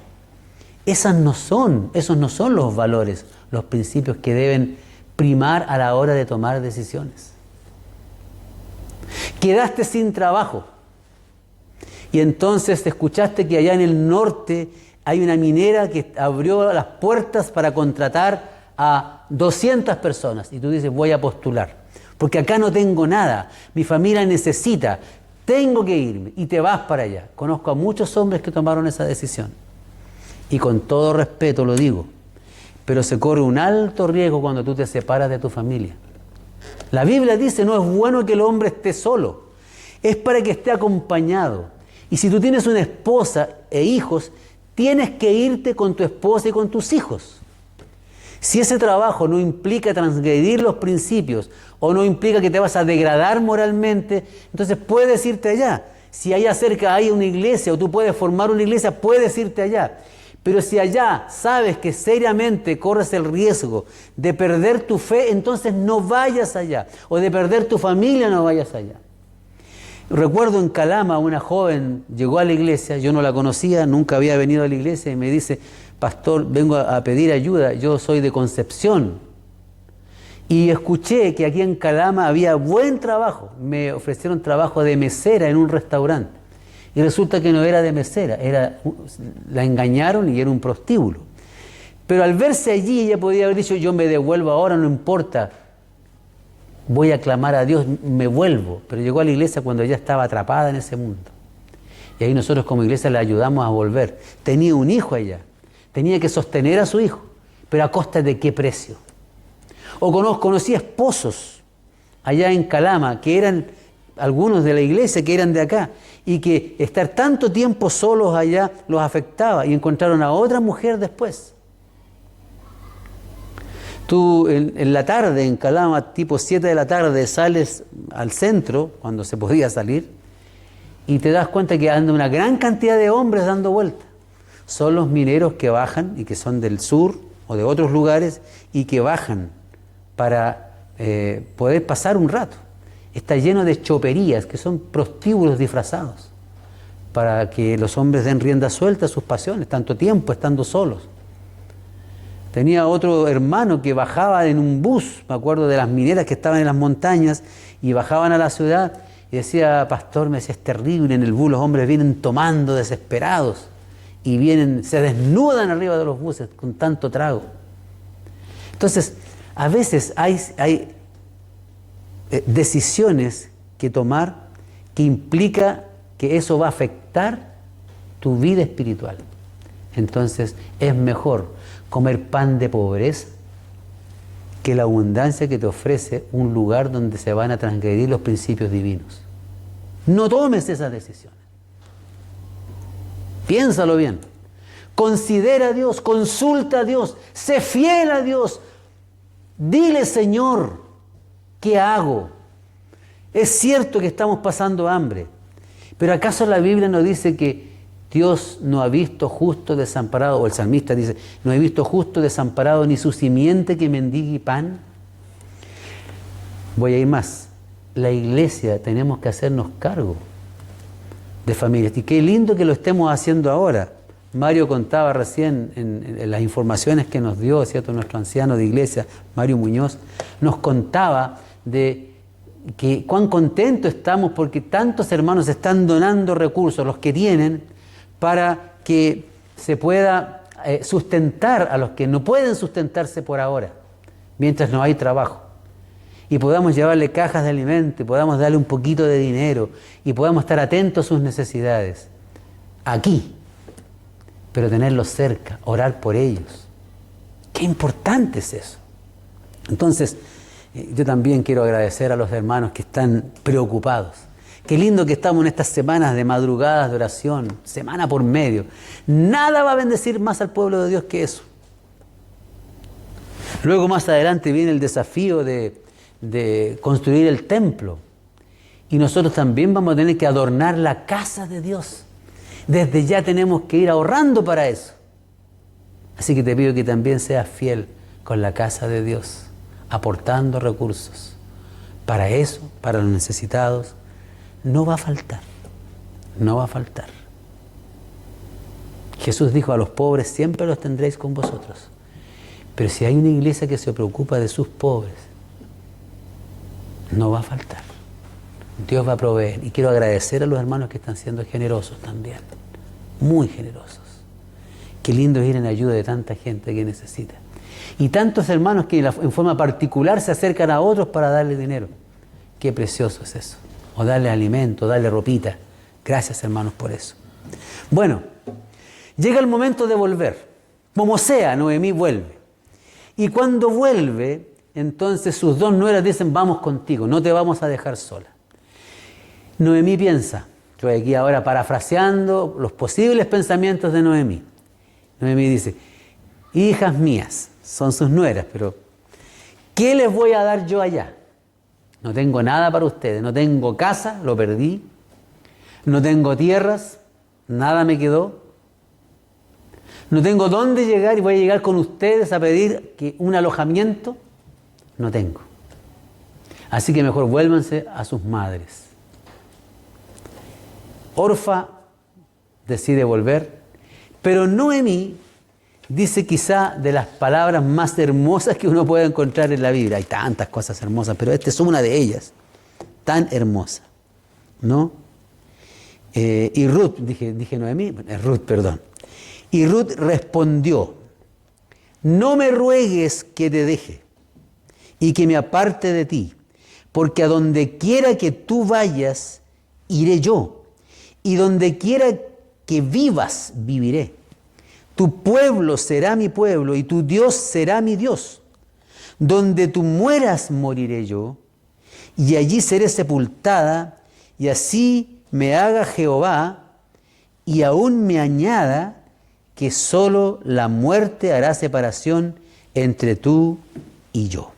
esos no son los valores, los principios que deben primar a la hora de tomar decisiones. Quedaste sin trabajo y entonces escuchaste que allá en el norte hay una minera que abrió las puertas para contratar a 200 personas y tú dices, voy a postular, porque acá no tengo nada, mi familia necesita, tengo que irme, y te vas para allá. Conozco a muchos hombres que tomaron esa decisión y con todo respeto lo digo, pero se corre un alto riesgo cuando tú te separas de tu familia. La Biblia dice, no es bueno que el hombre esté solo, es para que esté acompañado. Y si tú tienes una esposa e hijos, tienes que irte con tu esposa y con tus hijos. Si ese trabajo no implica transgredir los principios o no implica que te vas a degradar moralmente, entonces puedes irte allá. Si allá cerca hay una iglesia o tú puedes formar una iglesia, puedes irte allá. Pero si allá sabes que seriamente corres el riesgo de perder tu fe, entonces no vayas allá. O de perder tu familia, no vayas allá. Recuerdo en Calama una joven llegó a la iglesia, yo no la conocía, nunca había venido a la iglesia y me dice, pastor, vengo a pedir ayuda, yo soy de Concepción. Y escuché que aquí en Calama había buen trabajo, me ofrecieron trabajo de mesera en un restaurante. Y resulta que no era de mesera, la engañaron y era un prostíbulo. Pero al verse allí ella podía haber dicho, yo me devuelvo ahora, no importa, voy a clamar a Dios, me vuelvo. Pero llegó a la iglesia cuando ella estaba atrapada en ese mundo. Y ahí nosotros como iglesia le ayudamos a volver. Tenía un hijo allá, tenía que sostener a su hijo, pero ¿a costa de qué precio? O conocí esposos allá en Calama, que eran algunos de la iglesia, que eran de acá, y que estar tanto tiempo solos allá los afectaba, y encontraron a otra mujer después. Tú en la tarde, en Calama, tipo 7 de la tarde, sales al centro, cuando se podía salir, y te das cuenta que anda una gran cantidad de hombres dando vueltas. Son los mineros que bajan, y que son del sur o de otros lugares, y que bajan para poder pasar un rato. está lleno de choperías, que son prostíbulos disfrazados, para que los hombres den rienda suelta a sus pasiones, tanto tiempo estando solos. Tenía otro hermano que bajaba en un bus, me acuerdo de las mineras que estaban en las montañas, y bajaban a la ciudad, y decía, pastor, me decía, es terrible, en el bus los hombres vienen tomando desesperados, y vienen, se desnudan arriba de los buses con tanto trago. Entonces, a veces hay decisiones que tomar que implica que eso va a afectar tu vida espiritual. Entonces, es mejor comer pan de pobreza que la abundancia que te ofrece un lugar donde se van a transgredir los principios divinos. No tomes esas decisiones. Piénsalo bien. Considera a Dios, consulta a Dios, sé fiel a Dios. Dile, Señor, ¿qué hago? Es cierto que estamos pasando hambre, pero ¿acaso la Biblia nos dice que Dios no ha visto justo desamparado, o el salmista dice, no he visto justo desamparado ni su simiente que mendigue pan? Voy a ir más. La iglesia tenemos que hacernos cargo de familias. Y qué lindo que lo estemos haciendo ahora. Mario contaba recién en las informaciones que nos dio, ¿cierto?, nuestro anciano de iglesia, Mario Muñoz, nos contaba de que cuán contentos estamos porque tantos hermanos están donando recursos, los que tienen, para que se pueda sustentar a los que no pueden sustentarse por ahora, mientras no hay trabajo. Y podamos llevarle cajas de alimento, y podamos darle un poquito de dinero, y podamos estar atentos a sus necesidades. Aquí, pero tenerlos cerca, orar por ellos. Qué importante es eso. Entonces, yo también quiero agradecer a los hermanos que están preocupados. Qué lindo que estamos en estas semanas de madrugadas de oración, semana por medio. Nada va a bendecir más al pueblo de Dios que eso. Luego más adelante viene el desafío de construir el templo. Y nosotros también vamos a tener que adornar la casa de Dios. Desde ya tenemos que ir ahorrando para eso. Así que te pido que también seas fiel con la casa de Dios, aportando recursos. Para eso, para los necesitados, no va a faltar. No va a faltar. Jesús dijo, a los pobres siempre los tendréis con vosotros. Pero si hay una iglesia que se preocupa de sus pobres, no va a faltar. Dios va a proveer. Y quiero agradecer a los hermanos que están siendo generosos también. Muy generosos. Qué lindo es ir en ayuda de tanta gente que necesita. Y tantos hermanos que en forma particular se acercan a otros para darle dinero. Qué precioso es eso. O darle alimento, darle ropita. Gracias, hermanos, por eso. Bueno, llega el momento de volver. Como sea, Noemí vuelve. Y cuando vuelve, entonces sus dos nueras dicen, vamos contigo, no te vamos a dejar sola. Noemí piensa, estoy aquí ahora parafraseando los posibles pensamientos de Noemí. Noemí dice, hijas mías, son sus nueras, pero ¿qué les voy a dar yo allá? No tengo nada para ustedes, no tengo casa, lo perdí, no tengo tierras, nada me quedó, no tengo dónde llegar y voy a llegar con ustedes a pedir un alojamiento, no tengo. Así que mejor vuélvanse a sus madres. Orfa decide volver, pero Noemí dice quizá de las palabras más hermosas que uno puede encontrar en la Biblia. Hay tantas cosas hermosas, pero esta es una de ellas, tan hermosa, ¿no? Y Ruth, dije Noemí, Ruth, perdón. Y Ruth respondió, no me ruegues que te deje y que me aparte de ti, porque a donde quiera que tú vayas, iré yo. Y donde quiera que vivas, viviré. Tu pueblo será mi pueblo y tu Dios será mi Dios. Donde tú mueras, moriré yo, y allí seré sepultada, y así me haga Jehová, y aún me añada que solo la muerte hará separación entre tú y yo.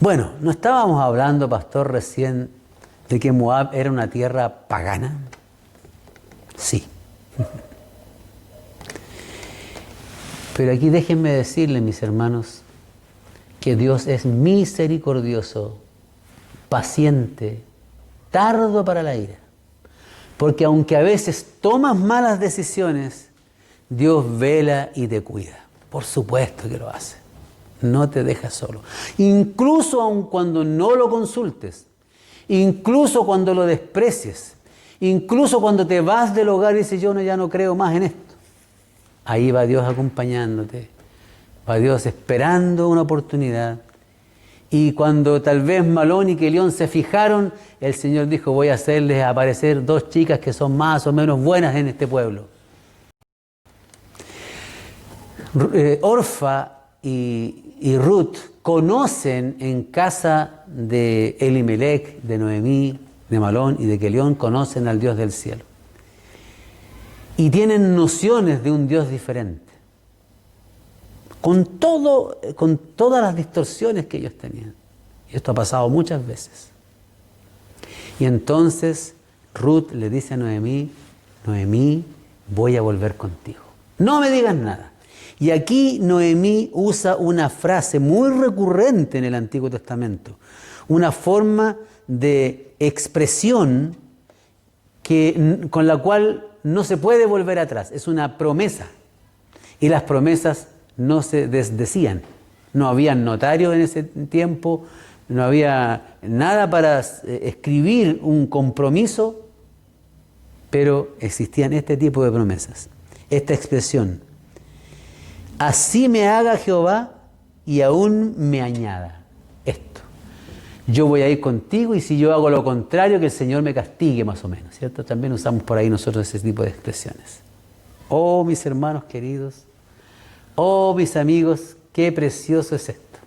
Bueno, ¿no estábamos hablando, pastor, recién de que Moab era una tierra pagana? Sí. Pero aquí déjenme decirles, mis hermanos, que Dios es misericordioso, paciente, tardo para la ira. Porque aunque a veces tomas malas decisiones, Dios vela y te cuida. Por supuesto que lo hace. No te deja solo. Incluso aun cuando no lo consultes, incluso cuando lo desprecies, incluso cuando te vas del hogar y dices, yo ya no creo más en esto. Ahí va Dios acompañándote, va Dios esperando una oportunidad. Y cuando tal vez Malón y Kelión se fijaron, el Señor dijo, voy a hacerles aparecer 2 chicas que son más o menos buenas en este pueblo. Orfa y Ruth conocen en casa de Elimelech, de Noemí, de Malón y de Kelión, conocen al Dios del cielo. Y tienen nociones de un Dios diferente. Con todas las distorsiones que ellos tenían. Y esto ha pasado muchas veces. Y entonces Ruth le dice a Noemí, Noemí, voy a volver contigo. No me digas nada. Y aquí Noemí usa una frase muy recurrente en el Antiguo Testamento. Una forma de expresión con la cual no se puede volver atrás. Es una promesa. Y las promesas no se desdecían. No había notarios en ese tiempo, no había nada para escribir un compromiso, pero existían este tipo de promesas. Esta expresión, así me haga Jehová y aún me añada. Esto, yo voy a ir contigo y si yo hago lo contrario, que el Señor me castigue más o menos, ¿cierto? También usamos por ahí nosotros ese tipo de expresiones. Oh, mis hermanos queridos, oh, mis amigos, qué precioso es esto.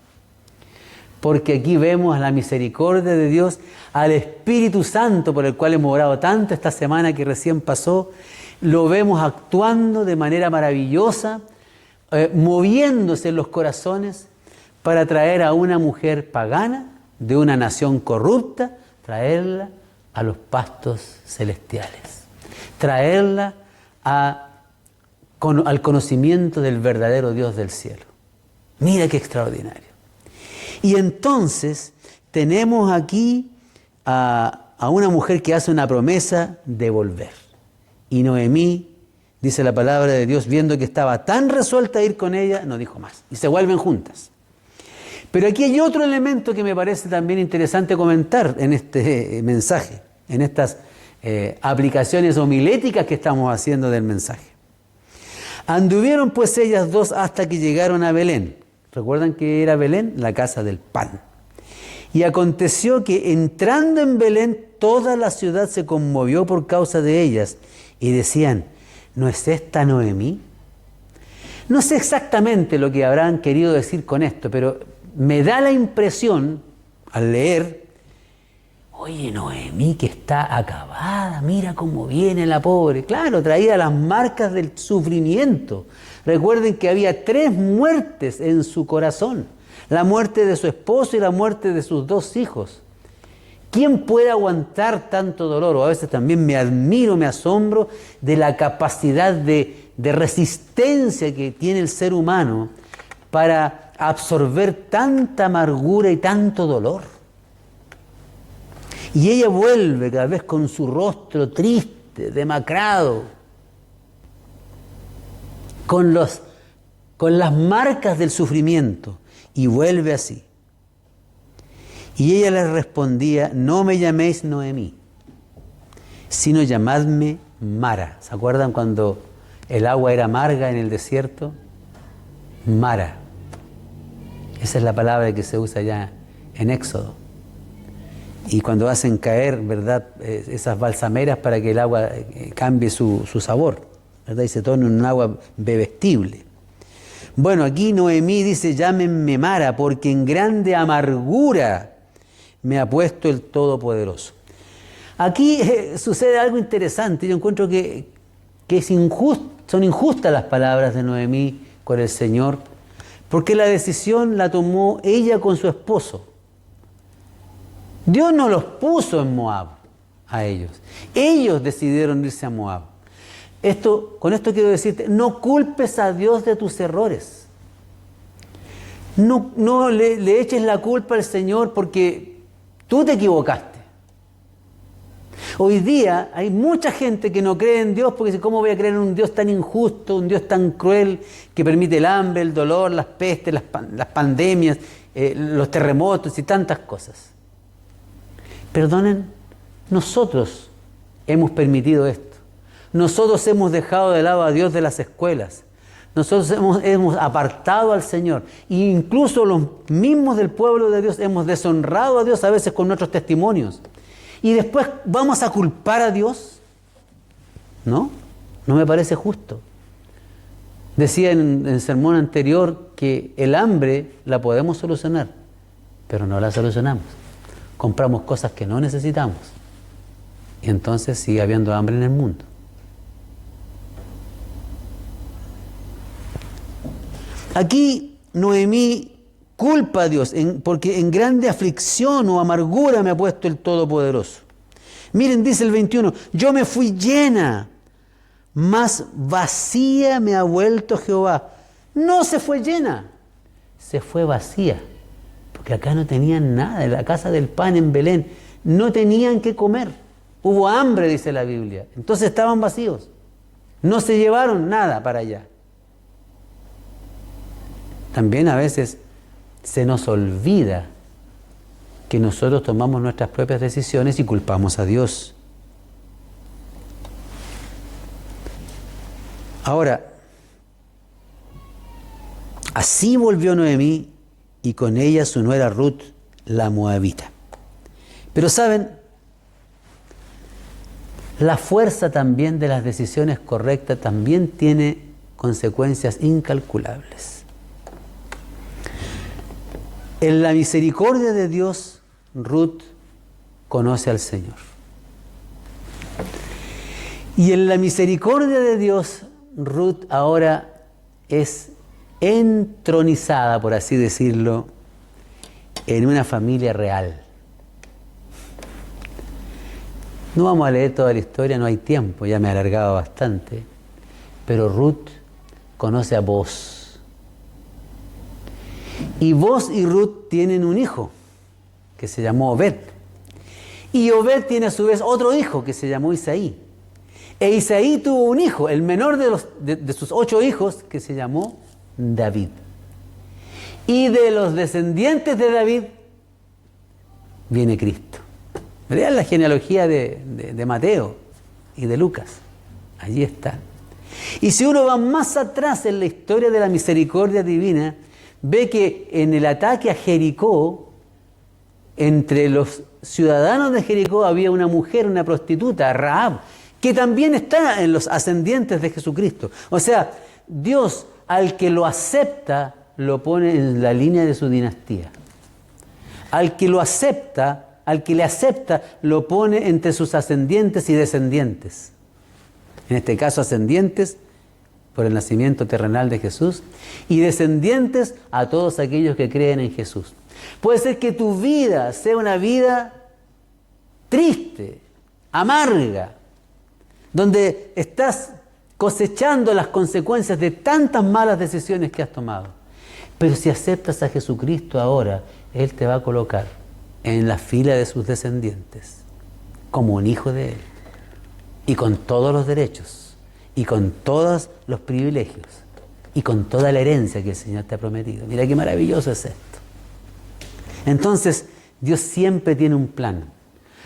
Porque aquí vemos la misericordia de Dios, al Espíritu Santo por el cual hemos orado tanto esta semana que recién pasó, lo vemos actuando de manera maravillosa, moviéndose en los corazones para traer a una mujer pagana de una nación corrupta, traerla a los pastos celestiales, traerla al conocimiento del verdadero Dios del cielo. Mira qué extraordinario. Y entonces tenemos aquí a una mujer que hace una promesa de volver. Y Noemí, dice la palabra de Dios, viendo que estaba tan resuelta a ir con ella, no dijo más. Y se vuelven juntas. Pero aquí hay otro elemento que me parece también interesante comentar en este mensaje, en estas aplicaciones homiléticas que estamos haciendo del mensaje. Anduvieron pues ellas 2 hasta que llegaron a Belén. ¿Recuerdan que era Belén? La casa del pan. Y aconteció que entrando en Belén, toda la ciudad se conmovió por causa de ellas. Y decían, ¿no es esta Noemí? No sé exactamente lo que habrán querido decir con esto, pero me da la impresión, al leer, oye, Noemí que está acabada, mira cómo viene la pobre. Claro, traía las marcas del sufrimiento. Recuerden que había 3 muertes en su corazón. La muerte de su esposo y la muerte de sus 2 hijos. ¿Quién puede aguantar tanto dolor? O a veces también me admiro, me asombro de la capacidad de resistencia que tiene el ser humano para absorber tanta amargura y tanto dolor. Y ella vuelve cada vez con su rostro triste, demacrado, con las marcas del sufrimiento, y vuelve así. Y ella les respondía, no me llaméis Noemí, sino llamadme Mara. ¿Se acuerdan cuando el agua era amarga en el desierto? Mara. Esa es la palabra que se usa ya en Éxodo. Y cuando hacen caer, ¿verdad?, esas balsameras para que el agua cambie su sabor, ¿verdad?, y se torne en un agua bebestible. Bueno, aquí Noemí dice, llámenme Mara, porque en grande amargura me ha puesto el Todopoderoso. Aquí sucede algo interesante. Yo encuentro que son injustas las palabras de Noemí con el Señor, porque la decisión la tomó ella con su esposo. Dios no los puso en Moab a ellos. Ellos decidieron irse a Moab. Con esto quiero decirte, no culpes a Dios de tus errores. No le eches la culpa al Señor porque tú te equivocaste. Hoy día hay mucha gente que no cree en Dios porque dice, ¿cómo voy a creer en un Dios tan injusto, un Dios tan cruel que permite el hambre, el dolor, las pestes, las pandemias, los terremotos y tantas cosas? Perdonen, nosotros hemos permitido esto. Nosotros hemos dejado de lado a Dios de las escuelas. Nosotros hemos apartado al Señor. E incluso los mismos del pueblo de Dios hemos deshonrado a Dios a veces con nuestros testimonios. Y después vamos a culpar a Dios. No me parece justo. Decía en el sermón anterior que el hambre la podemos solucionar, pero no la solucionamos. Compramos cosas que no necesitamos. Y entonces sigue habiendo hambre en el mundo. Aquí Noemí culpa a Dios porque en grande aflicción o amargura me ha puesto el Todopoderoso. Miren, dice el 21, yo me fui llena, mas vacía me ha vuelto Jehová. No se fue llena, se fue vacía. Porque acá no tenían nada, en la casa del pan en Belén no tenían que comer. Hubo hambre, dice la Biblia. Entonces estaban vacíos. No se llevaron nada para allá. También a veces se nos olvida que nosotros tomamos nuestras propias decisiones y culpamos a Dios. Ahora, así volvió Noemí y con ella su nuera Ruth, la moabita. Pero ¿saben? La fuerza también de las decisiones correctas también tiene consecuencias incalculables. En la misericordia de Dios, Ruth conoce al Señor. Y en la misericordia de Dios, Ruth ahora es entronizada, por así decirlo, en una familia real. No vamos a leer toda la historia, no hay tiempo, ya me he alargado bastante, pero Ruth conoce a Boaz. Y Boaz y Ruth tienen un hijo que se llamó Obed. Y Obed tiene a su vez otro hijo que se llamó Isaí. E Isaí tuvo un hijo, el menor de sus 8 hijos, que se llamó David. Y de los descendientes de David viene Cristo. Vean la genealogía de Mateo y de Lucas. Allí está. Y si uno va más atrás en la historia de la misericordia divina, ve que en el ataque a Jericó, entre los ciudadanos de Jericó había una mujer, una prostituta, Rahab, que también está en los ascendientes de Jesucristo. O sea, Dios al que lo acepta, lo pone en la línea de su dinastía. Al que lo acepta, al que le acepta, lo pone entre sus ascendientes y descendientes. En este caso, ascendientes por el nacimiento terrenal de Jesús y descendientes a todos aquellos que creen en Jesús. Puede ser que tu vida sea una vida triste, amarga, donde estás cosechando las consecuencias de tantas malas decisiones que has tomado. Pero si aceptas a Jesucristo ahora, Él te va a colocar en la fila de sus descendientes, como un hijo de Él, y con todos los derechos, y con todos los privilegios, y con toda la herencia que el Señor te ha prometido. Mira qué maravilloso es esto. Entonces, Dios siempre tiene un plan.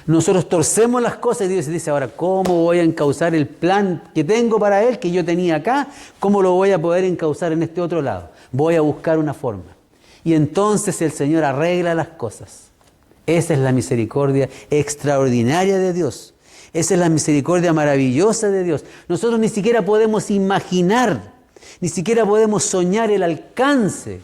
Nosotros torcemos las cosas y Dios dice, ahora, ¿cómo voy a encauzar el plan que tengo para Él, que yo tenía acá? ¿Cómo lo voy a poder encauzar en este otro lado? Voy a buscar una forma. Y entonces el Señor arregla las cosas. Esa es la misericordia extraordinaria de Dios. Esa es la misericordia maravillosa de Dios. Nosotros ni siquiera podemos imaginar, ni siquiera podemos soñar el alcance.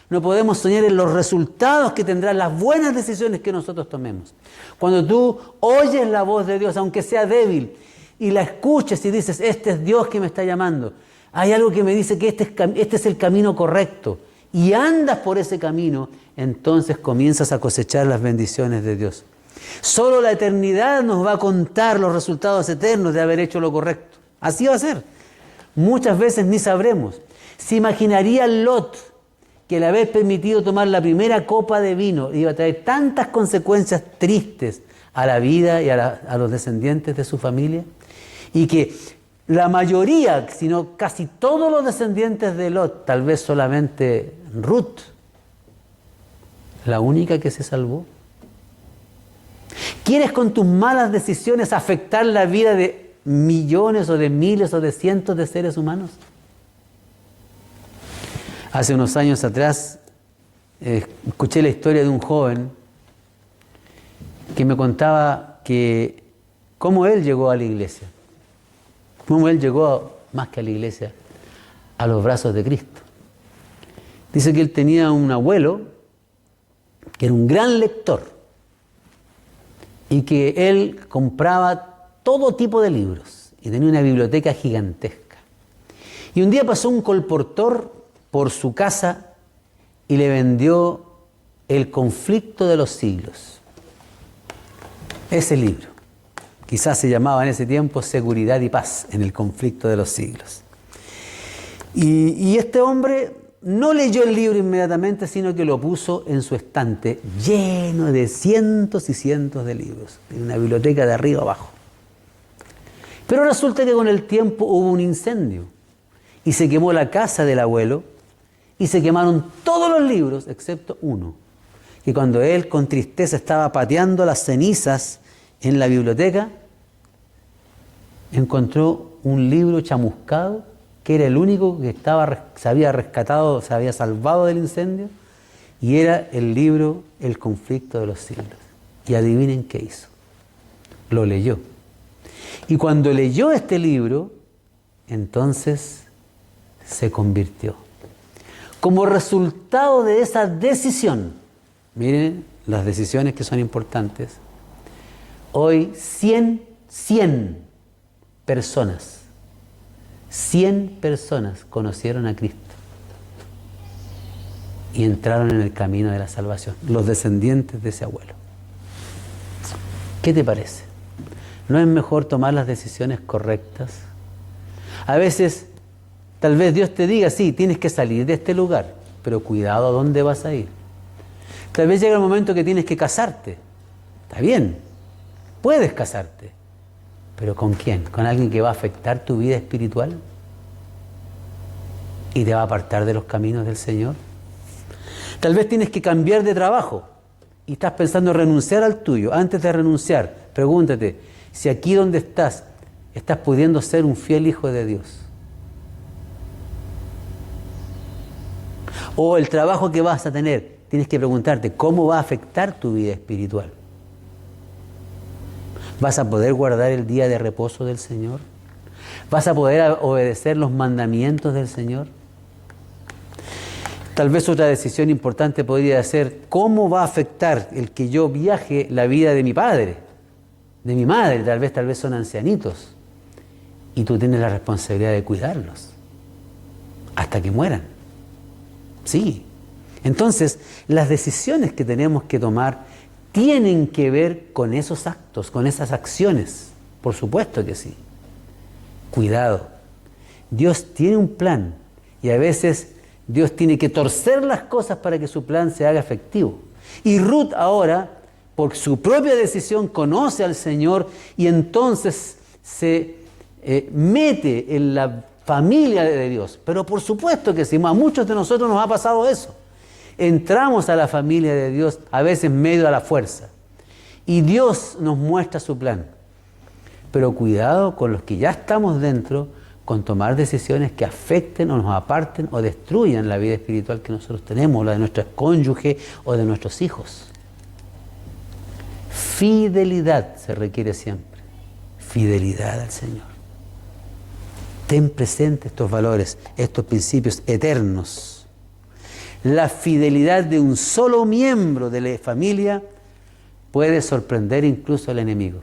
No podemos soñar en los resultados que tendrán las buenas decisiones que nosotros tomemos. Cuando tú oyes la voz de Dios, aunque sea débil, y la escuches y dices, este es Dios que me está llamando. Hay algo que me dice que este es el camino correcto. Y andas por ese camino, entonces comienzas a cosechar las bendiciones de Dios. Solo la eternidad nos va a contar los resultados eternos de haber hecho lo correcto. Así va a ser. Muchas veces ni sabremos. ¿Se imaginaría Lot que el haber permitido tomar la primera copa de vino iba a traer tantas consecuencias tristes a la vida y a los descendientes de su familia, y que la mayoría, sino casi todos los descendientes de Lot, tal vez solamente Ruth, la única que se salvó. ¿Quieres con tus malas decisiones afectar la vida de millones o de miles o de cientos de seres humanos? Hace unos años atrás escuché la historia de un joven que me contaba que cómo él llegó a la iglesia, cómo él llegó, más que a la iglesia, a los brazos de Cristo. Dice que él tenía un abuelo que era un gran lector y que él compraba todo tipo de libros y tenía una biblioteca gigantesca. Y un día pasó un colportor por su casa y le vendió El conflicto de los siglos. Ese libro, quizás se llamaba en ese tiempo Seguridad y Paz en el conflicto de los siglos. Y este hombre no leyó el libro inmediatamente, sino que lo puso en su estante, lleno de cientos y cientos de libros, en una biblioteca de arriba abajo. Pero resulta que con el tiempo hubo un incendio y se quemó la casa del abuelo y se quemaron todos los libros excepto uno. Y cuando él con tristeza estaba pateando las cenizas en la biblioteca, encontró un libro chamuscado que era el único que se había rescatado, se había salvado del incendio, y era el libro El conflicto de los siglos. Y adivinen qué hizo. Lo leyó. Y cuando leyó este libro, entonces se convirtió. Como resultado de esa decisión, miren las decisiones que son importantes, hoy 100 personas conocieron a Cristo y entraron en el camino de la salvación, los descendientes de ese abuelo. ¿Qué te parece? ¿No es mejor tomar las decisiones correctas? A veces, tal vez Dios te diga, sí, tienes que salir de este lugar, pero cuidado a dónde vas a ir. Tal vez llega el momento que tienes que casarte. Está bien, puedes casarte. ¿Pero con quién? ¿Con alguien que va a afectar tu vida espiritual? ¿Y te va a apartar de los caminos del Señor? Tal vez tienes que cambiar de trabajo y estás pensando en renunciar al tuyo. Antes de renunciar, pregúntate si aquí donde estás pudiendo ser un fiel hijo de Dios. O el trabajo que vas a tener, tienes que preguntarte cómo va a afectar tu vida espiritual. ¿Vas a poder guardar el día de reposo del Señor? ¿Vas a poder obedecer los mandamientos del Señor? Tal vez otra decisión importante podría ser cómo va a afectar el que yo viaje la vida de mi padre, de mi madre, tal vez son ancianitos, y tú tienes la responsabilidad de cuidarlos hasta que mueran. Sí. Entonces, las decisiones que tenemos que tomar tienen que ver con esos actos, con esas acciones. Por supuesto que sí. Cuidado. Dios tiene un plan y a veces Dios tiene que torcer las cosas para que su plan se haga efectivo. Y Ruth ahora, por su propia decisión, conoce al Señor y entonces se mete en la familia de Dios. Pero por supuesto que sí, a muchos de nosotros nos ha pasado eso. Entramos a la familia de Dios a veces medio a la fuerza. Y Dios nos muestra su plan. Pero cuidado con los que ya estamos dentro, con tomar decisiones que afecten o nos aparten o destruyan la vida espiritual que nosotros tenemos, la de nuestro cónyuge o de nuestros hijos. Fidelidad se requiere siempre. Fidelidad al Señor. Ten presente estos valores, estos principios eternos. La fidelidad de un solo miembro de la familia puede sorprender incluso al enemigo.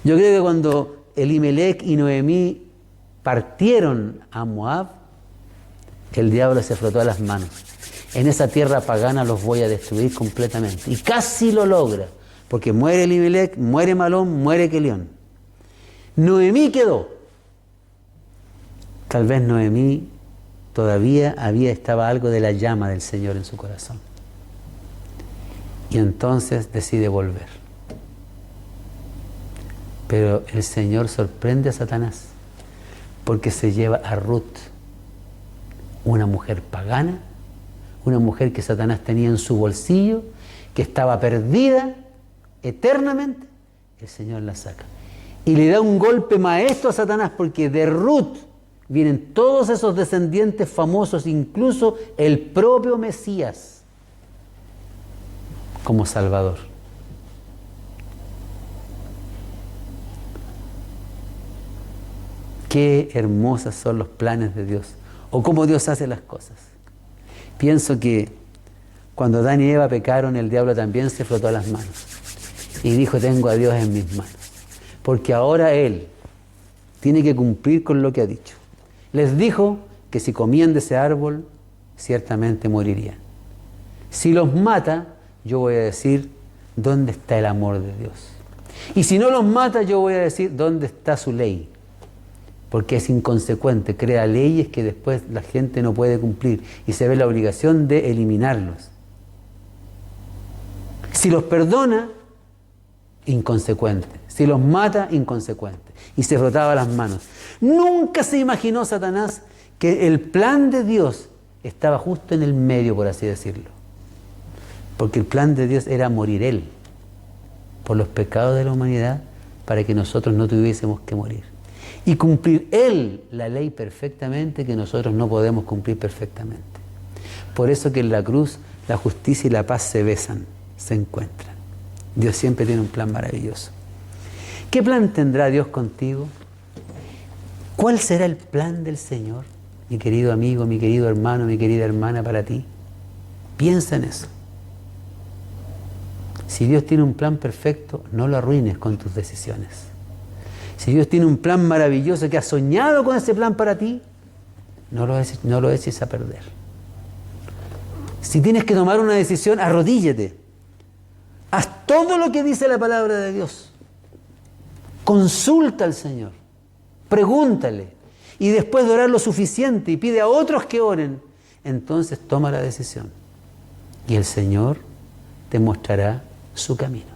Yo creo que cuando Elimelech y Noemí partieron a Moab, el diablo se frotó las manos. En esa tierra pagana los voy a destruir completamente. Y casi lo logra, porque muere Elimelech, muere Malón, muere Kelión. Noemí quedó. Tal vez Noemí todavía estaba algo de la llama del Señor en su corazón. Y entonces decide volver. Pero el Señor sorprende a Satanás porque se lleva a Ruth, una mujer pagana, una mujer que Satanás tenía en su bolsillo, que estaba perdida eternamente. El Señor la saca. Y le da un golpe maestro a Satanás, porque de Ruth vienen todos esos descendientes famosos, incluso el propio Mesías como Salvador. Qué hermosos son los planes de Dios, o cómo Dios hace las cosas. Pienso que cuando Adán y Eva pecaron, el diablo también se frotó las manos y dijo: tengo a Dios en mis manos, porque ahora Él tiene que cumplir con lo que ha dicho. Les dijo que si comían de ese árbol, ciertamente morirían. Si los mata, yo voy a decir dónde está el amor de Dios. Y si no los mata, yo voy a decir dónde está su ley. Porque es inconsecuente, crea leyes que después la gente no puede cumplir y se ve la obligación de eliminarlos. Si los perdona, inconsecuente. Si los mata, inconsecuente. Y se frotaba las manos. Nunca se imaginó Satanás que el plan de Dios estaba justo en el medio, por así decirlo. Porque el plan de Dios era morir Él por los pecados de la humanidad, para que nosotros no tuviésemos que morir. Y cumplir Él la ley perfectamente, que nosotros no podemos cumplir perfectamente. Por eso que en la cruz la justicia y la paz se besan, se encuentran. Dios siempre tiene un plan maravilloso. ¿Qué plan tendrá Dios contigo? ¿Cuál será el plan del Señor, mi querido amigo, mi querido hermano, mi querida hermana, para ti? Piensa en eso. Si Dios tiene un plan perfecto, no lo arruines con tus decisiones. Si Dios tiene un plan maravilloso que has soñado con ese plan para ti, no lo eches a perder. Si tienes que tomar una decisión, arrodíllate. Haz todo lo que dice la palabra de Dios. Consulta al Señor. Pregúntale. Y después de orar lo suficiente y pide a otros que oren, entonces toma la decisión. Y el Señor te mostrará su camino.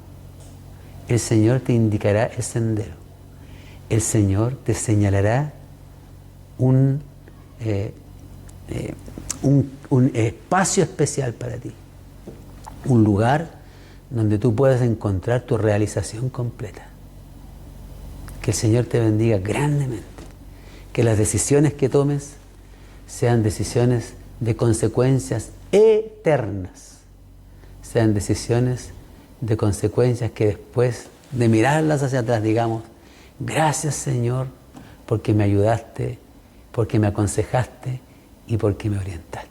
El Señor te indicará el sendero. El Señor te señalará un espacio especial para ti. Un lugar donde tú puedas encontrar tu realización completa. Que el Señor te bendiga grandemente. Que las decisiones que tomes sean decisiones de consecuencias eternas. Sean decisiones de consecuencias que después de mirarlas hacia atrás digamos: gracias, Señor, porque me ayudaste, porque me aconsejaste y porque me orientaste.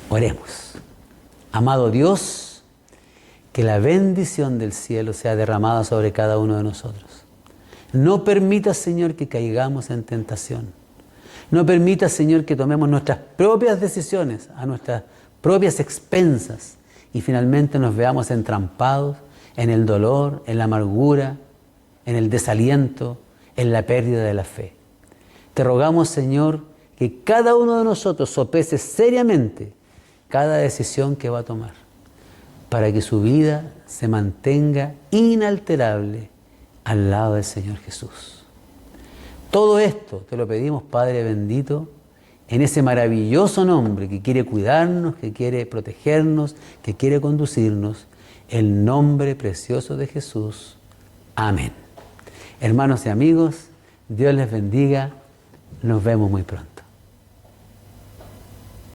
Oremos. Amado Dios, que la bendición del cielo sea derramada sobre cada uno de nosotros. No permitas, Señor, que caigamos en tentación. No permitas, Señor, que tomemos nuestras propias decisiones a nuestras propias expensas y finalmente nos veamos entrampados en el dolor, en la amargura, en el desaliento, en la pérdida de la fe. Te rogamos, Señor, que cada uno de nosotros sopese seriamente cada decisión que va a tomar, para que su vida se mantenga inalterable al lado del Señor Jesús. Todo esto te lo pedimos, Padre bendito, en ese maravilloso nombre que quiere cuidarnos, que quiere protegernos, que quiere conducirnos, el nombre precioso de Jesús. Amén. Hermanos y amigos, Dios les bendiga. Nos vemos muy pronto.